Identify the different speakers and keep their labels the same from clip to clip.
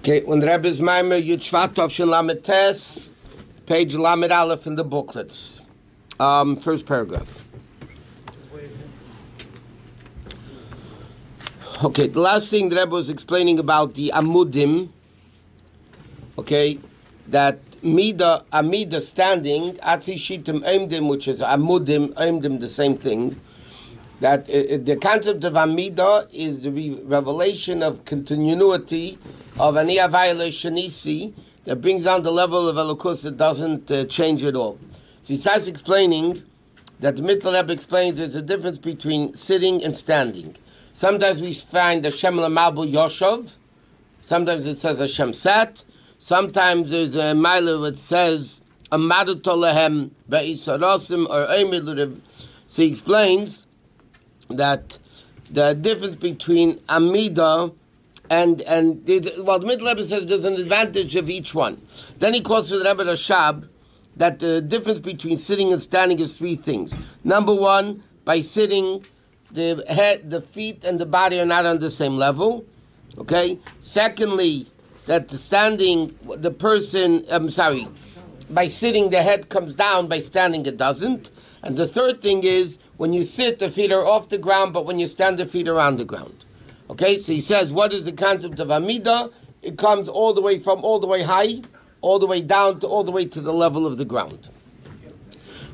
Speaker 1: Okay, when the Rebbe's Maamar Yud Shvat Tovshin Lamed Tes, page Lamed Aleph in the booklets. First paragraph. Okay, the last thing the Rebbe was explaining about the Amudim, okay, that Amida standing, Atzi Shitim Eimdim, which is Amudim, Eimdim, the same thing, that the concept of Amida is the revelation of continuity of Aniyah Vayla Shanisi that brings down the level of Elokus that doesn't change at all. So he starts explaining that the Mittel Rebbe explains there's a difference between sitting and standing. Sometimes we find Hashem Lamalbu Yoshev, sometimes it says Hashem sat, sometimes there's a Mailer that says Amadu Tolahem Be'isarasim or Eimid. So he explains that the difference between Amida and the Middle Rebbe says there's an advantage of each one. Then he quotes with Rebbe Rashab that the difference between sitting and standing is three things. Number one, by sitting, the head, the feet, and the body are not on the same level. Okay. Secondly, that the standing, the person, by sitting the head comes down, by standing it doesn't. And the third thing is, when you sit, the feet are off the ground, but when you stand, the feet are on the ground. Okay, so he says, what is the concept of Amida? It comes all the way high, all the way down, to all the way to the level of the ground.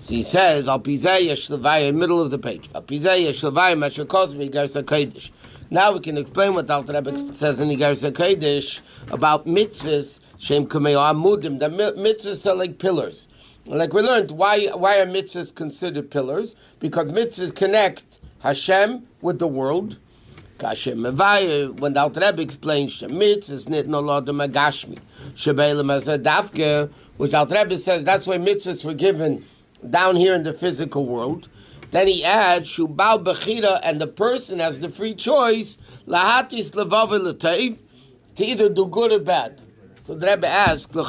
Speaker 1: So he says, Al Pizay Yeshlavai, in the middle of the page. Al Pizay Yeshlavai, Masha Kozmi, Garsa Kodesh. Now we can explain what the Alter Rebbe says in the Garsa Kodesh about mitzvahs, Shem Kamei Amudim. The mitzvahs are like pillars. Like we learned, why are mitzvahs considered pillars? Because mitzvahs connect Hashem with the world. When the Alter Rebbe explains mitzvahs nit no lo magashmi shebeilem as a dafke, which Alter Rebbe says that's why mitzvahs were given down here in the physical world. Then he adds shubal bechira, and the person has the free choice lahatis levav l'teiv, to either do good or bad. So the Rebbe asks, why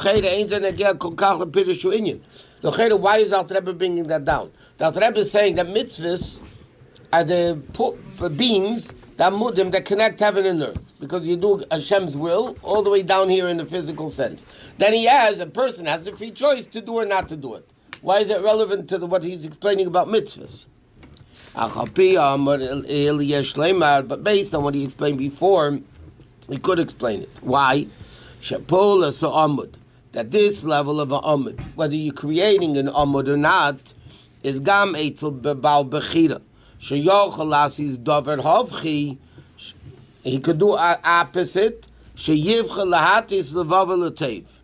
Speaker 1: is Alter Rebbe bringing that down? The Alter Rebbe is saying that mitzvahs are the beams, the amudim, that connect heaven and earth, because you do Hashem's will all the way down here in the physical sense. Then a person has the free choice to do or not to do it. Why is it relevant to what he's explaining about mitzvahs? But based on what he explained before, he could explain it. Why? That this level of an amud, whether you're creating an amud or not, is gam eitzel bebal bechira. Sheyochel lasis dover hovchi. He could do opposite. Sheyivchel lahatis levavel letev.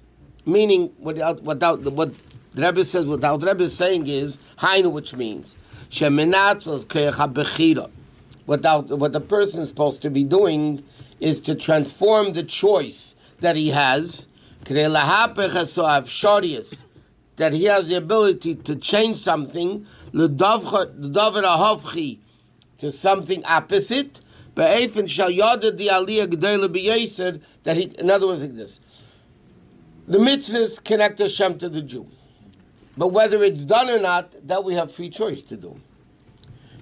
Speaker 1: Meaning, what the Rebbe says, what the Rebbe is saying is hainu, which means shemenatzos kecha bechira. What the person is supposed to be doing is to transform the choice that he has, that he has the ability to change something, to something opposite, that he, in other words, like this. The mitzvahs connect Hashem to the Jew. But whether it's done or not, that we have free choice to do.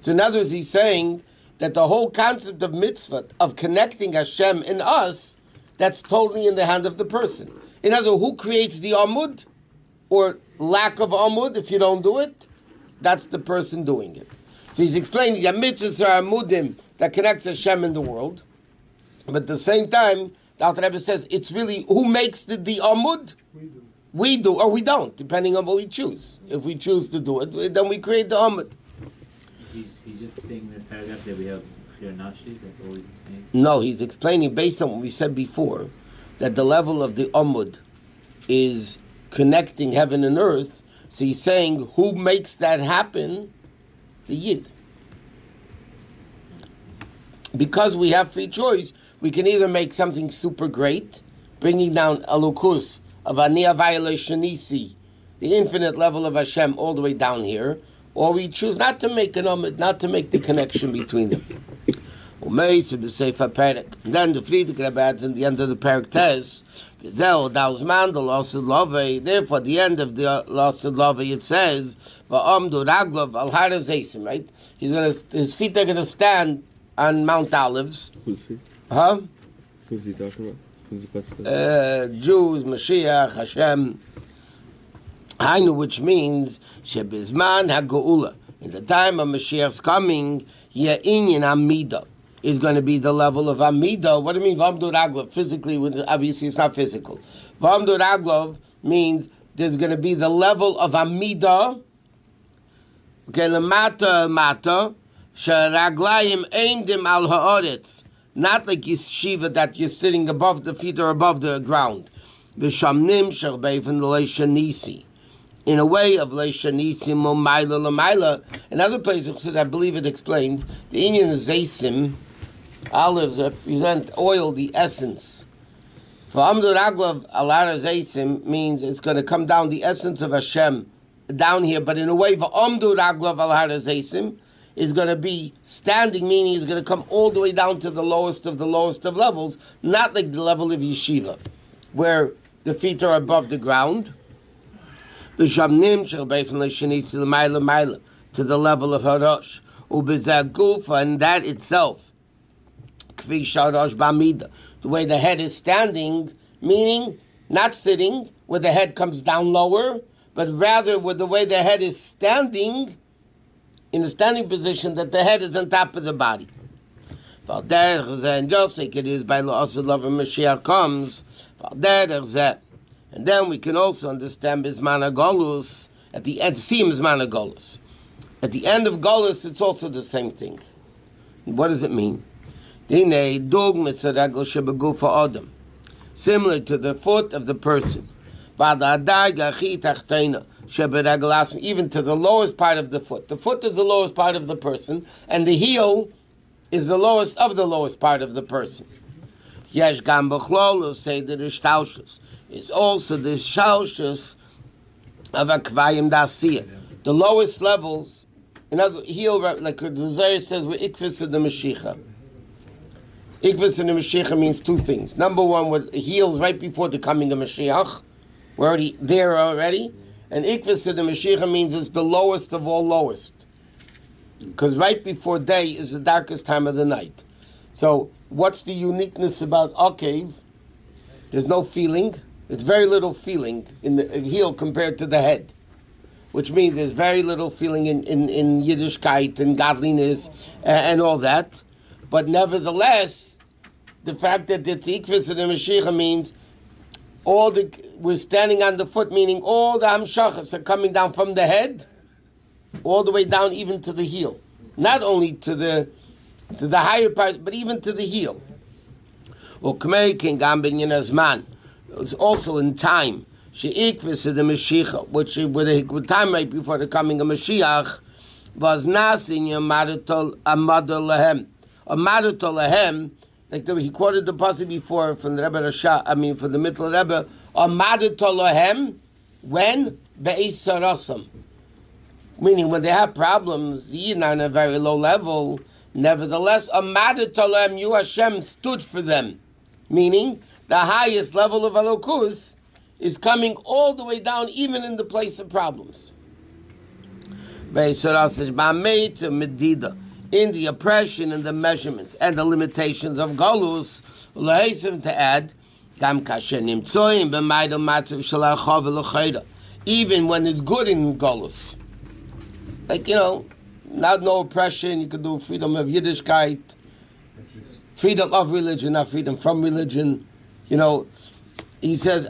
Speaker 1: So in other words, he's saying that the whole concept of mitzvah, of connecting Hashem in us, that's totally in the hand of the person. In other words, who creates the amud, or lack of amud, if you don't do it, that's the person doing it. So he's explaining that mitzvahs are amudim that connects Hashem in the world, but at the same time, the Alter Rebbe says, it's really, who makes the amud? We do, or we don't, depending on what we choose. If we choose to do it, then we create the amud.
Speaker 2: He's just saying in this paragraph that we have Nashis, that's all he's saying?
Speaker 1: No, he's explaining based on what we said before, that the level of the Amud is connecting heaven and earth. So he's saying, who makes that happen? The Yid. Because we have free choice, we can either make something super great, bringing down Alukus of Aniyah Vayla Shanisi, the infinite level of Hashem, all the way down here, or we choose not to make an Amud, not to make the connection between them. And then the Friedrich Rebbe adds in the end of the parak says, therefore, at the end of the Lost Love, it says, right? His feet are going to stand on Mount Olives.
Speaker 3: Whose feet?
Speaker 1: Huh?
Speaker 3: Who's he talking about?
Speaker 1: Jews, Mashiach, Hashem, Hainu, which means Shebizman HaGeula. In the time of Mashiach's coming, Ya'inyan Amida is going to be the level of Amida. What do you mean, Vamdu Raglov? Physically, obviously it's not physical. Vamdu Raglov means there's going to be the level of Amida. Okay, Lamata Mata, Sharaglayim Eindim Al Ha'oretz. Not like yeshiva that you're sitting above, the feet are above the ground. V'shamnim Sherbei from the Leishanisi. In a way of Leishanisi Momaila Lamaila. In other places, I believe it explains, the Indian Zaysim, olives represent oil, the essence. For Amdur Aglav, Alara Zaysim means it's going to come down the essence of Hashem down here, but in a way, Amdur Aglav Alara Zaysim is going to be standing, meaning he's going to come all the way down to the lowest of levels, not like the level of yeshiva, where the feet are above the ground. To the level of Harosh. And that itself, the way the head is standing, meaning not sitting, where the head comes down lower, but rather with the way the head is standing, in a standing position, that the head is on top of the body. And just like it is by La'asad Love and Mashiach comes, and then we can also understand Bismana Golus at the end, see Bismana Golus. At the end of Golus, it's also the same thing. What does it mean? Similar to the foot of the person. Even to the lowest part of the foot. The foot is the lowest part of the person, and the heel is the lowest of the lowest part of the person. Yesh gam b'chlolu say that is also the shalshus of akvayim dasiyah. The lowest levels, another heel, like the Zohar says, we're ikvis in the Mashiach. Ikvis in the Mashiach means two things. Number one, with heels right before the coming of Mashiach. We're already there already. And ikvis in the Mashiach means it's the lowest of all lowest. Because right before day is the darkest time of the night. So what's the uniqueness about Akev? There's no feeling. It's very little feeling in the heel compared to the head. Which means there's very little feeling in Yiddishkeit and godliness and all that. But nevertheless, the fact that it's ikvis in the Mashiach means we're standing on the foot, meaning all the hamshachas are coming down from the head all the way down even to the heel. Not only to the higher part, but even to the heel. It's also in time. She'ikvis in the Mashiach, which with time right before the coming of Mashiach, was nasin yamaritol amadol lahem. Amadol lahem, like he quoted the Basi before from the Rebbe Rasha, from the Mittler Rebbe, amadol lahem, when be'isarasam. Meaning when they have problems, you're on a very low level, nevertheless, amadol lahem, you Hashem stood for them. Meaning, the highest level of Elokus is coming all the way down, even in the place of problems. In the oppression and the measurements and the limitations of Golus, to add, even when it's good in Golus. Like, not no oppression, you could do freedom of Yiddishkeit, freedom of religion, not freedom from religion. He says,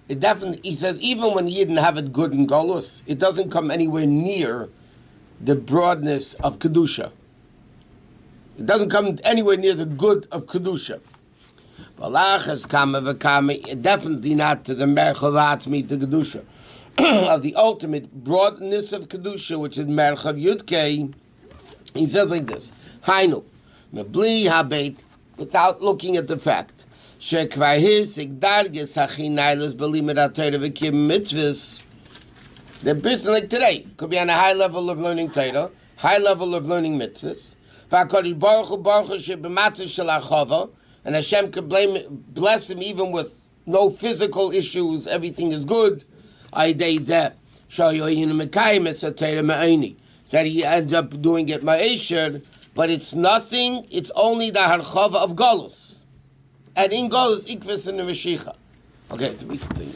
Speaker 1: it definitely, he says, even when you didn't have it good in Golus, it doesn't come anywhere near the broadness of Kedusha. It doesn't come anywhere near the good of Kedusha. Definitely not to the Merchav Atzmi, to Kedusha. Of the ultimate broadness of Kedusha, which is Merchav Yudkei. He says like this, Hainu, Mebli Habeit, without looking at the fact. The person like today could be on a high level of learning Torah, high level of learning mitzvahs. And Hashem could bless him even with no physical issues, everything is good. That he ends up doing it ma'asher, But it's nothing, it's only the harchava of Golus. And in Golus, ikvis and the Mashiach. Okay, to be continued.